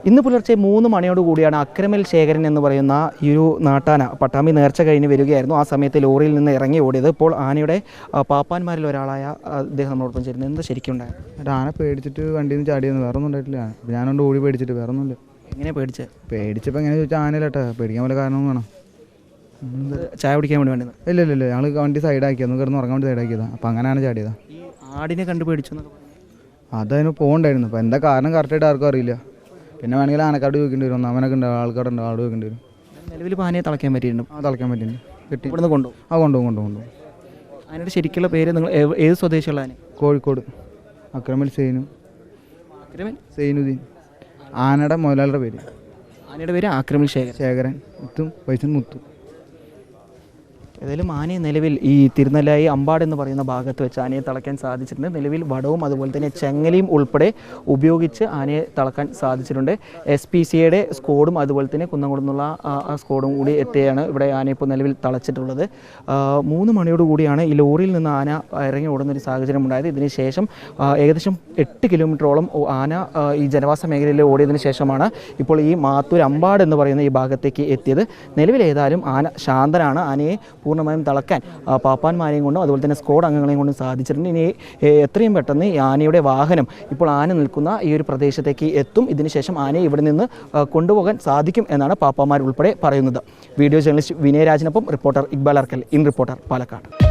ഇന്ന് പുലർച്ചെ 3 മണിയോടുകൂടിയാണ് അക്രമൽ ശേഖരൻ എന്ന് പറയുന്ന ഈ ഒരു നാട്ടാന പട്ടാമ്പി നേർച്ച കഴിഞ്ഞ് വരികയായിരുന്നു. ആ സമയത്ത് ലോറിയിൽ നിന്ന് ഇറങ്ങി ഓടിയത്. ഇപ്പോൾ ആനയുടെ പാപ്പാന്മാരിൽ ഒരാളായ അദ്ദേഹം നമ്മളോടൊപ്പം ചേരുന്നത്. എന്താ ശരിക്കും ഉണ്ടായത്? ആന പേടിച്ചിട്ട് വണ്ടിയിൽ നിന്ന് ചാടിയെന്ന്, വേറെ ഒന്നും ഉണ്ടായിട്ടില്ല. ഞാനോണ്ട് ഓടി പേടിച്ചിട്ട്, വേറെ ഒന്നുമില്ല. എങ്ങനെ പേടിച്ചപ്പോൾ എങ്ങനെ ചോദിച്ചാൽ ആനയിലട്ടെ, പേടിക്കാൻ വല്ല കാരണവും വേണം. ചായ കുടിക്കാൻ വേണ്ടി വേണ്ടത്? ഇല്ല, ഞങ്ങൾ വണ്ടി സൈഡാക്കിയത്, കിടന്ന് ഉറങ്ങാൻ വേണ്ടി സൈഡാക്കിയതാണ്. അപ്പോൾ അങ്ങനെയാണ് ചാടിയതാണ്. ഈ ആടിനെ കണ്ടു പേടിച്ചു എന്നൊക്കെ അതതിന് പോകണ്ടായിരുന്നു. അപ്പോൾ എന്താ കാരണം കറക്റ്റായിട്ട് ആർക്കും അറിയില്ല. പിന്നെ വേണമെങ്കിൽ ആനക്കാട് ചോദിക്കേണ്ടി വരും, അവനൊക്കെ ഉണ്ട്, ആൾക്കാരുണ്ട്, ആട് ചോദിക്കേണ്ടി വരും. നിലവിൽ ആനയെ തളയ്ക്കാൻ പറ്റിയിട്ടുണ്ട്? തളയ്ക്കാൻ പറ്റിയിട്ടുണ്ട്. കിട്ടി. ഇവിടുന്ന് കൊണ്ടുപോകും? കൊണ്ടുപോകും. ആനയുടെ ശരിക്കുള്ള പേര് നിങ്ങൾ ഏത് സ്വദേശിയുള്ള ആന? കോഴിക്കോട് അക്രമൽ സൈനുദ്ദീൻ. ആനയുടെ മുതലാളിയുടെ പേര്? ആനയുടെ പേര് അക്രമൽ ശേഖരൻ. മുത്തു. ഏതായാലും ആനയെ നിലവിൽ ഈ തിരുനെല്ലായി അമ്പാട് എന്ന് പറയുന്ന ഭാഗത്ത് വെച്ച് ആനയെ തളയ്ക്കാൻ സാധിച്ചിട്ടുണ്ട്. നിലവിൽ വടവും അതുപോലെ തന്നെ ചെങ്ങലയും ഉൾപ്പെടെ ഉപയോഗിച്ച് ആനയെ തളക്കാൻ സാധിച്ചിട്ടുണ്ട്. SPCയുടെ സ്ക്വാഡും അതുപോലെ തന്നെ കുന്നംകുളം നിന്നുള്ള ആ സ്ക്വാഡും കൂടി എത്തിയാണ് ഇവിടെ ആനയെ ഇപ്പോൾ നിലവിൽ തളച്ചിട്ടുള്ളത്. 3 മണിയോടുകൂടിയാണ് ഈ ലോറിയിൽ നിന്ന് ആന ഇറങ്ങി ഓടുന്നൊരു സാഹചര്യം ഉണ്ടായത്. ഇതിന് ശേഷം ഏകദേശം 8 കിലോമീറ്ററോളം ആന ഈ ജനവാസ മേഖലയിൽ ഓടിയതിന് ശേഷമാണ് ഇപ്പോൾ ഈ മാത്തൂർ അമ്പാട് എന്ന് പറയുന്ന ഈ ഭാഗത്തേക്ക് എത്തിയത്. നിലവിൽ ഏതായാലും ആന ശാന്തനാണ്. ആനയെ പൂർണ്ണമായും തളക്കാൻ പാപ്പാന്മാരെയും കൊണ്ടും അതുപോലെ തന്നെ സ്ക്വാഡ് അംഗങ്ങളെയും കൊണ്ടും സാധിച്ചിട്ടുണ്ട്. ഇനി എത്രയും പെട്ടെന്ന് ഈ ആനയുടെ വാഹനം ഇപ്പോൾ ആന നിൽക്കുന്ന ഈ ഒരു പ്രദേശത്തേക്ക് എത്തും. ഇതിനുശേഷം ആനയെ ഇവിടെ നിന്ന് കൊണ്ടുപോകാൻ സാധിക്കും എന്നാണ് പാപ്പാന്മാർ ഉൾപ്പെടെ പറയുന്നത്. വീഡിയോ ജേർണലിസ്റ്റ് വിനയരാജിനൊപ്പം reporter Iqbal Arakkal, in reporter, Palakkad.